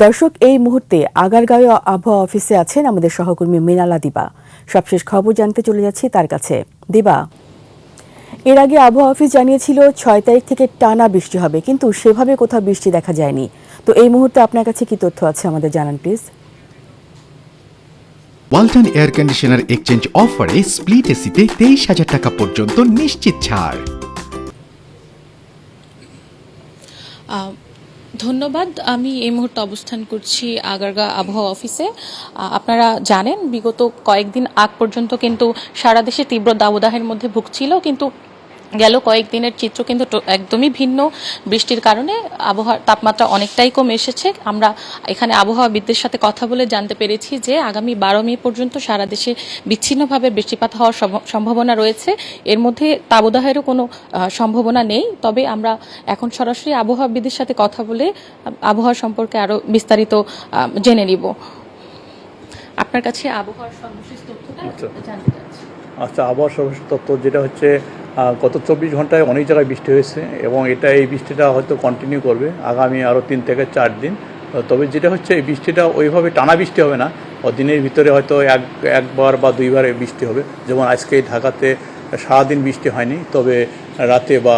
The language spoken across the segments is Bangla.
দর্শক, এই মুহূর্তে আগারগাঁও আবহাওয়া অফিসে আছেন আমাদের সহকর্মী মৃণালা দিবা। সবশেষ খবর জানতে চলে যাচ্ছি তার কাছে। দিবা, এর আগে আবহাওয়া অফিস জানিয়েছিল ৬ তারিখ থেকে টানা বৃষ্টি হবে, কিন্তু সেভাবে কোথাও বৃষ্টি দেখা যায়নি। তো এই মুহূর্তে আপনার কাছে কি তথ্য আছে আমাদের জানান please. Walton air conditioner exchange অফারে স্প্লিট এসিতে 23,000 টাকা পর্যন্ত নিশ্চিত ছাড়। ধন্যবাদ। আমি এই মুহূর্তে অবস্থান করছি আগারগাঁও আবহাওয়া অফিসে। আপনারা জানেন বিগত কয়েকদিন আগ পর্যন্ত কিন্তু সারা দেশে তীব্র দাবদাহের মধ্যে ভুগছিল, কিন্তু গেল কয়েকদিনের চিত্র কিন্তু একদমই ভিন্ন। বৃষ্টির কারণে আবহাওয়ার তাপমাত্রা অনেকটাই কমে এসেছে। আমরা এখানে আবহাওয়াবিদদের সাথে কথা বলে জানতে পেরেছি যে আগামী 12 মে পর্যন্ত সারা দেশে বিচ্ছিন্নভাবে বৃষ্টিপাত হওয়ার সম্ভাবনা রয়েছে। এর মধ্যে দাবদাহেরও কোনো সম্ভাবনা নেই। তবে আমরা এখন সরাসরি আবহাওয়াবিদদের সাথে কথা বলে আবহাওয়া সম্পর্কে আরো বিস্তারিত জেনে নিব। আপনার কাছে আবহাওয়ার সর্বশেষ তথ্যটা জানতে চাচ্ছি। আচ্ছা, আবহাওয়ার সর্বশেষ তথ্য যেটা হচ্ছে গত 24 ঘন্টায় অনেক জায়গায় বৃষ্টি হয়েছে এবং এই বৃষ্টিটা হয়তো কন্টিনিউ করবে আগামী আরও 3 থেকে 4 দিন। তবে যেটা হচ্ছে এই বৃষ্টিটা ওইভাবে টানা বৃষ্টি হবে না, দিনের ভিতরে হয়তো একবার বা দুইবার বৃষ্টি হবে। যেমন আজকে ঢাকাতে সারাদিন বৃষ্টি হয়নি, তবে রাতে বা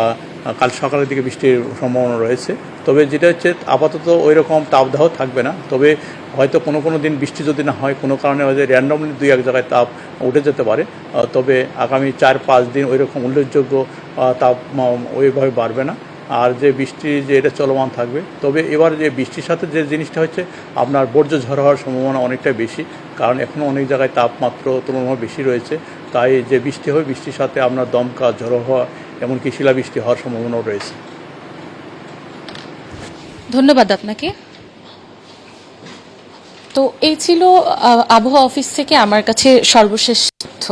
কাল সকালের দিকে বৃষ্টির সম্ভাবনা রয়েছে। তবে যেটা হচ্ছে আপাতত ওই রকম তাপদাহ থাকবে না। তবে হয়তো কোনো দিন বৃষ্টি যদি না হয়, কোনো কারণে হয়তো র্যান্ডমলি 2-1 জায়গায় তাপ উঠে যেতে পারে। তবে আগামী 4-5 দিন ওই রকম উল্লেখযোগ্য তাপ ওইভাবে বাড়বে না। আর যে বৃষ্টি যে এটা চলমান থাকবে। তবে এবার যে বৃষ্টির সাথে যে জিনিসটা হচ্ছে আপনার বর্জ্য ঝড় হওয়ার সম্ভাবনা অনেকটাই বেশি, কারণ এখনও অনেক জায়গায় তাপমাত্রা তুলনামূলক বেশি রয়েছে। তাই যে বৃষ্টি হবে, বৃষ্টির সাথে আপনার দমকা ঝড়ো হওয়া, এমনকি শিলাবৃষ্টি হওয়ার সম্ভাবনাও রয়েছে। ধন্যবাদ আপনাকে। তো এই ছিল আবহাওয়া অফিস থেকে আমার কাছে সর্বশেষ তথ্য।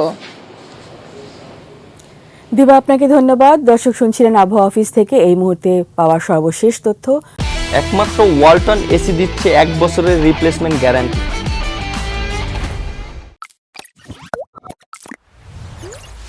দিবা, আপনাকে ধন্যবাদ। দর্শক, শুনছিলেন আবহাওয়া অফিস থেকে এই মুহূর্তে পাওয়ার সর্বশেষ তথ্য। একমাত্র ওয়ালটন এসি দিচ্ছে 1 বছরের রিপ্লেসমেন্ট গ্যারান্টি।